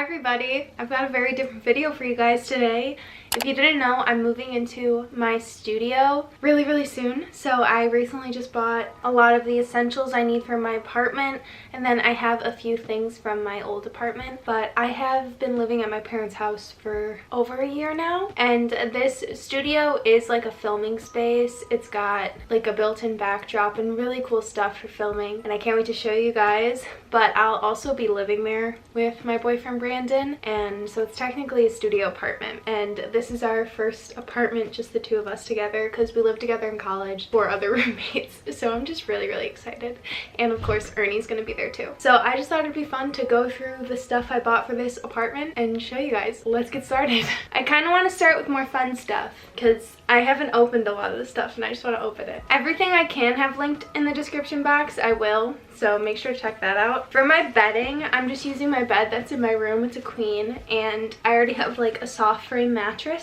everybody, I've got a very different video for you guys today. If you didn't know, I'm moving into my studio really soon. So I recently just bought a lot of the essentials I need for my apartment, and then I have a few things from my old apartment. But I have been living at my parents' house for over a year now, and this studio is like a filming space. It's got like a built-in backdrop and really cool stuff for filming, and I can't wait to show you guys. But I'll also be living there with my boyfriend Brandon, and so it's technically a studio apartment, and this is our first apartment, just the two of us together, because we lived together in college, 4 other roommates. So I'm just really excited, and of course Ernie's gonna be there too. So I just thought it'd be fun to go through the stuff I bought for this apartment and show you guys. Let's get started. I kind of want to start with more fun stuff because I haven't opened a lot of the stuff and I just want to open it. Everything I can have linked in the description box, I will, so make sure to check that out. For my bedding, I'm just using my bed that's in my room. It's a queen, and I already have like a soft frame mattress.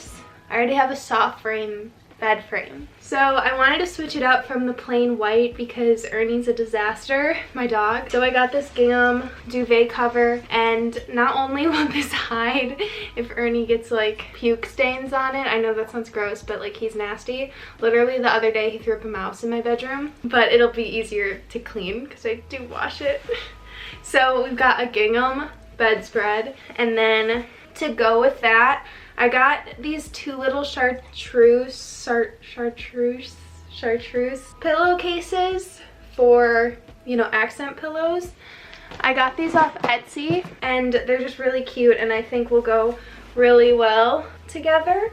I already have a soft frame bed frame. So I wanted to switch it up from the plain white because Ernie's a disaster, my dog. So I got this Gingham duvet cover, and not only will this hide if Ernie gets like puke stains on it. I know that sounds gross, but like he's nasty. Literally the other day he threw up a mouse in my bedroom, but it'll be easier to clean because I do wash it. So we've got a Gingham bedspread, and then to go with that, I got these 2 little chartreuse pillowcases for, you know, accent pillows. I got these off Etsy, and they're just really cute, and I think will go really well together.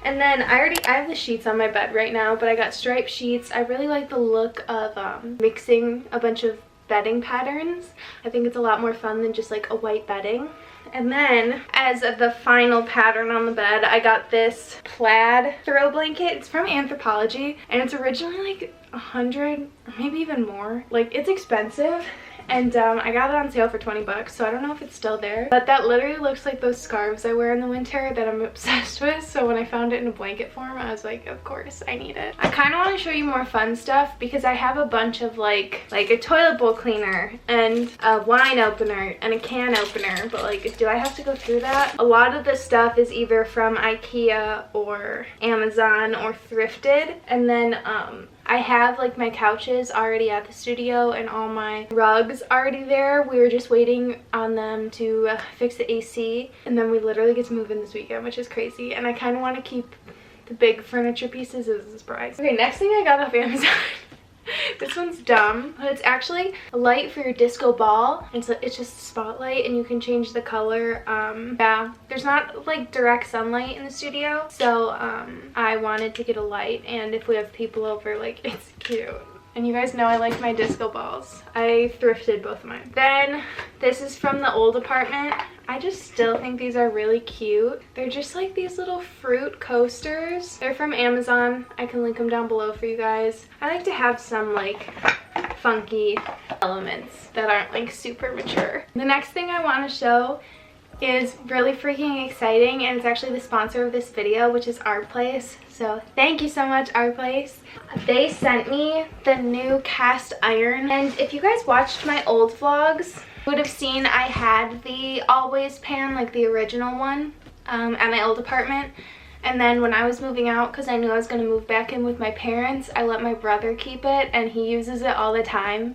And then I have the sheets on my bed right now, but I got striped sheets. I really like the look of mixing a bunch of bedding patterns. I think it's a lot more fun than just like a white bedding. And then as of the final pattern on the bed, I got this plaid throw blanket. It's from Anthropologie, and it's originally like $100 or maybe even more. Like, it's expensive, and I got it on sale for 20 bucks, so I don't know if it's still there. But that literally looks like those scarves I wear in the winter that I'm obsessed with. So when I found it in a blanket form, I was like, of course I need it. I kind of want to show you more fun stuff because I have a bunch of like a toilet bowl cleaner and a wine opener and a can opener. But like, do I have to go through that? A lot of this stuff is either from IKEA or Amazon or thrifted. And then I have like my couches already at the studio and all my rugs already there. We were just waiting on them to fix the AC, and then we literally get to move in this weekend, which is crazy. And I kind of want to keep the big furniture pieces as a surprise. Okay, next thing I got off Amazon. This one's dumb, but it's actually a light for your disco ball. It's just a spotlight, and you can change the color. Yeah, there's not like direct sunlight in the studio, so I wanted to get a light, and if we have people over, like, it's cute. And you guys know I like my disco balls. I thrifted both of mine. Then this is from the old apartment. I just still think these are really cute. They're just like these little fruit coasters. They're from Amazon. I can link them down below for you guys. I like to have some like funky elements that aren't like super mature. The next thing I want to show is really freaking exciting, and it's actually the sponsor of this video, which is Our Place. So thank you so much, Our Place. They sent me the new cast iron, and if you guys watched my old vlogs, you would have seen I had the always pan, like the original one, at my old apartment. And then when I was moving out, because I knew I was going to move back in with my parents, I let my brother keep it, and he uses it all the time.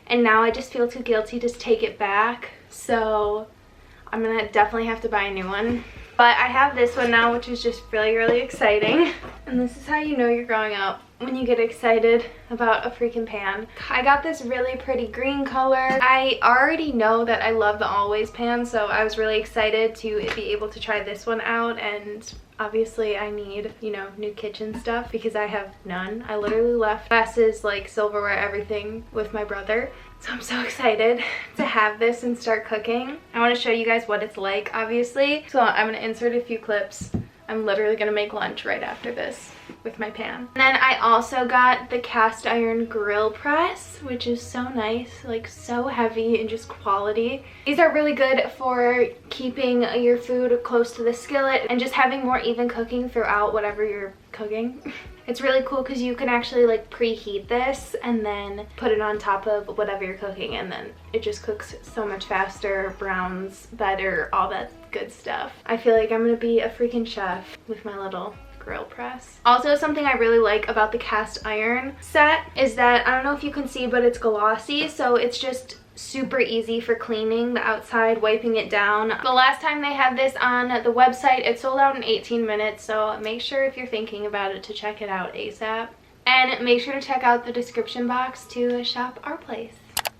And now I just feel too guilty to take it back, so I'm gonna definitely have to buy a new one. But I have this one now, which is just really exciting. And this is how you know you're growing up, when you get excited about a freaking pan. I got this really pretty green color. I already know that I love the always pan, so I was really excited to be able to try this one out. And obviously I need, you know, new kitchen stuff because I have none. I literally left glasses, like silverware, everything with my brother. So I'm so excited to have this and start cooking. I want to show you guys what it's like, obviously. So I'm going to insert a few clips. I'm literally going to make lunch right after this with my pan. And then I also got the cast iron grill press, which is so nice, like so heavy and just quality. These are really good for keeping your food close to the skillet and just having more even cooking throughout whatever you're cooking. It's really cool because you can actually like preheat this and then put it on top of whatever you're cooking, and then it just cooks so much faster, browns better, all that good stuff. I feel like I'm gonna be a freaking chef with my little grill press. Also, something I really like about the cast iron set is that, I don't know if you can see, but it's glossy, so it's just super easy for cleaning the outside, wiping it down. The last time they had this on the website, it sold out in 18 minutes, so make sure if you're thinking about it to check it out ASAP. And make sure to check out the description box to shop our place.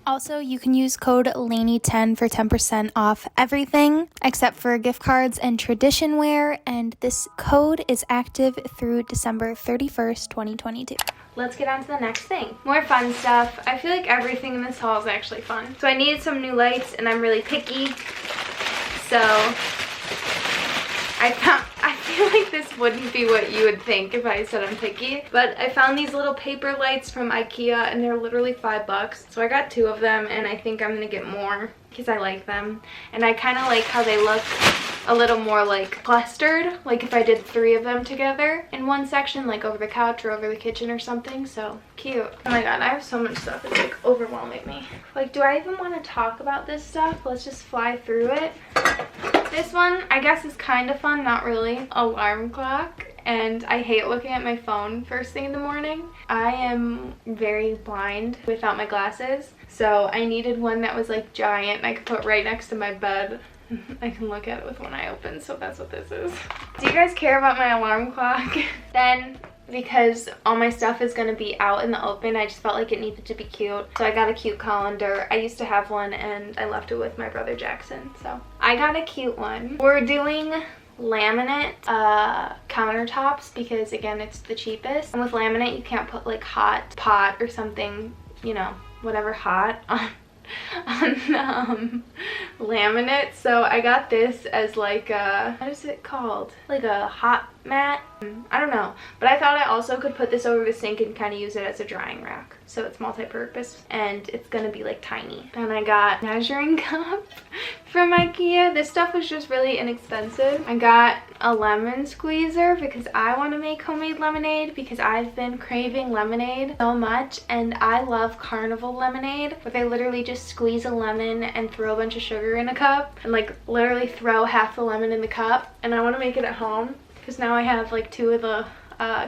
Also, you can use code LANEY10 for 10% off everything except for gift cards and tradition wear, and this code is active through December 31st, 2022. Let's get on to the next thing. More fun stuff. I feel like everything in this haul is actually fun. So I needed some new lights, and I'm really picky. So I feel like this wouldn't be what you would think if I said I'm picky, but I found these little paper lights from IKEA, and they're literally $5. So I got 2 of them, and I think I'm gonna get more because I like them. And I kind of like how they look a little more like clustered, like if I did 3 of them together in one section, like over the couch or over the kitchen or something. So cute. Oh my god, I have so much stuff. It's like overwhelming me. Like, do I even want to talk about this stuff? Let's just fly through it. This one, I guess, is kind of fun, not really. Alarm clock. And I hate looking at my phone first thing in the morning. I am very blind without my glasses, so I needed one that was like giant and I could put right next to my bed. I can look at it with one eye open, so that's what this is. Do you guys care about my alarm clock? Then, because all my stuff is going to be out in the open, I just felt like it needed to be cute. So I got a cute colander. I used to have one and I left it with my brother Jackson. So I got a cute one. We're doing laminate countertops because, again, it's the cheapest. And with laminate, you can't put like hot pot or something, you know, whatever hot on laminate. So I got this as like a, what is it called, like a hot mat, I don't know, but I thought I also could put this over the sink and kind of use it as a drying rack, so it's multi-purpose and it's gonna be like tiny. And I got measuring cup from IKEA. This stuff was just really inexpensive. I got a lemon squeezer because I want to make homemade lemonade, because I've been craving lemonade so much, and I love carnival lemonade where they literally just squeeze a lemon and throw a bunch of sugar in a cup and like literally throw half the lemon in the cup. And I want to make it at home because now I have like 2 of the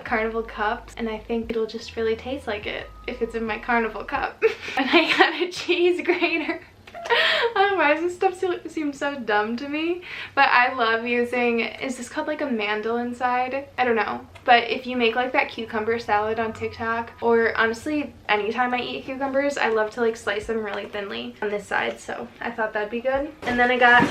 carnival cups, and I think it'll just really taste like it if it's in my carnival cup. And I got a cheese grater. Why does this stuff seem so dumb to me? But I love using, is this called like a mandolin side? I don't know. But if you make like that cucumber salad on TikTok, or honestly anytime I eat cucumbers, I love to like slice them really thinly on this side, so I thought that'd be good. And then I got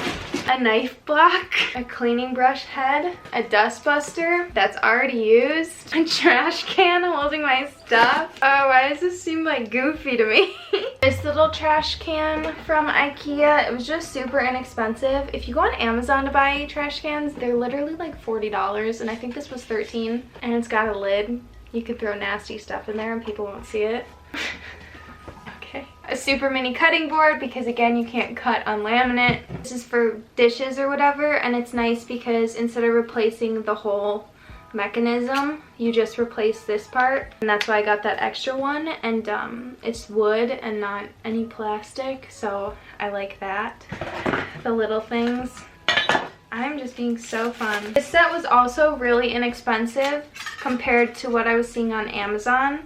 a knife block, a cleaning brush head, a dust buster that's already used, a trash can holding my stuff. Oh, why does this seem like goofy to me? This little trash can from IKEA, it was just super inexpensive. If you go on Amazon to buy trash cans, they're literally like $40, and I think this was $13. And it's got a lid. You could throw nasty stuff in there and people won't see it. Okay. A super mini cutting board because, again, you can't cut on laminate. This is for dishes or whatever, and it's nice because instead of replacing the whole mechanism, you just replace this part, and that's why I got that extra one. And it's wood and not any plastic, so I like that. The little things. I'm just being so fun. This set was also really inexpensive compared to what I was seeing on Amazon.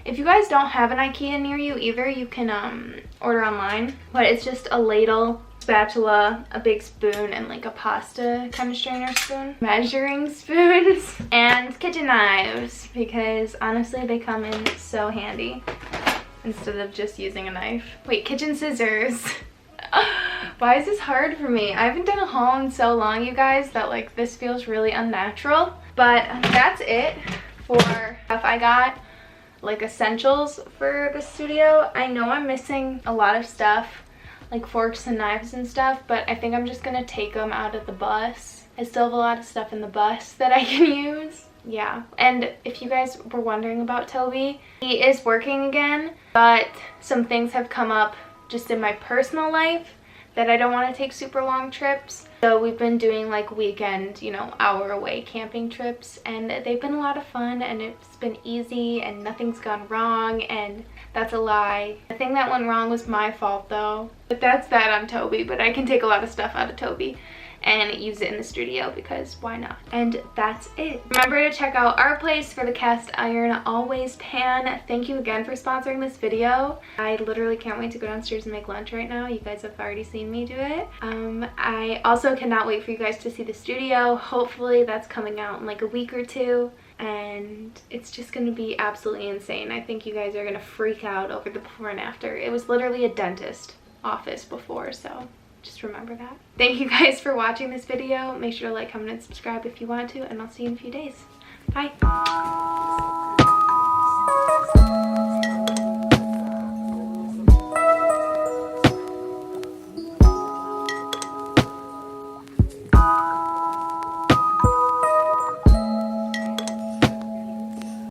If you guys don't have an IKEA near you either, you can order online. But it's just a ladle, spatula, a big spoon, and like a pasta kind of strainer spoon. Measuring spoons and kitchen knives, because honestly they come in so handy instead of just using a knife. Wait, kitchen scissors. Why is this hard for me? I haven't done a haul in so long, you guys, that like this feels really unnatural. But that's it for stuff I got, like essentials for the studio. I know I'm missing a lot of stuff, like forks and knives and stuff, but I think I'm just gonna take them out of the bus. I still have a lot of stuff in the bus that I can use. Yeah, and if you guys were wondering about Toby, he is working again, but some things have come up just in my personal life that I don't want to take super long trips. So we've been doing like weekend, you know, hour away camping trips, and they've been a lot of fun, and it's been easy and nothing's gone wrong, and that's a lie. The thing that went wrong was my fault though. But that's that on Toby, but I can take a lot of stuff out of Toby and use it in the studio because why not? And that's it. Remember to check out our place for the cast iron always pan. Thank you again for sponsoring this video. I literally can't wait to go downstairs and make lunch right now. You guys have already seen me do it. I also cannot wait for you guys to see the studio. Hopefully that's coming out in like a week or two, and it's just gonna be absolutely insane. I think you guys are gonna freak out over the before and after. It was literally a dentist office before, so just remember that. Thank you guys for watching this video. Make sure to like, comment, and subscribe if you want to, and I'll see you in a few days. Bye.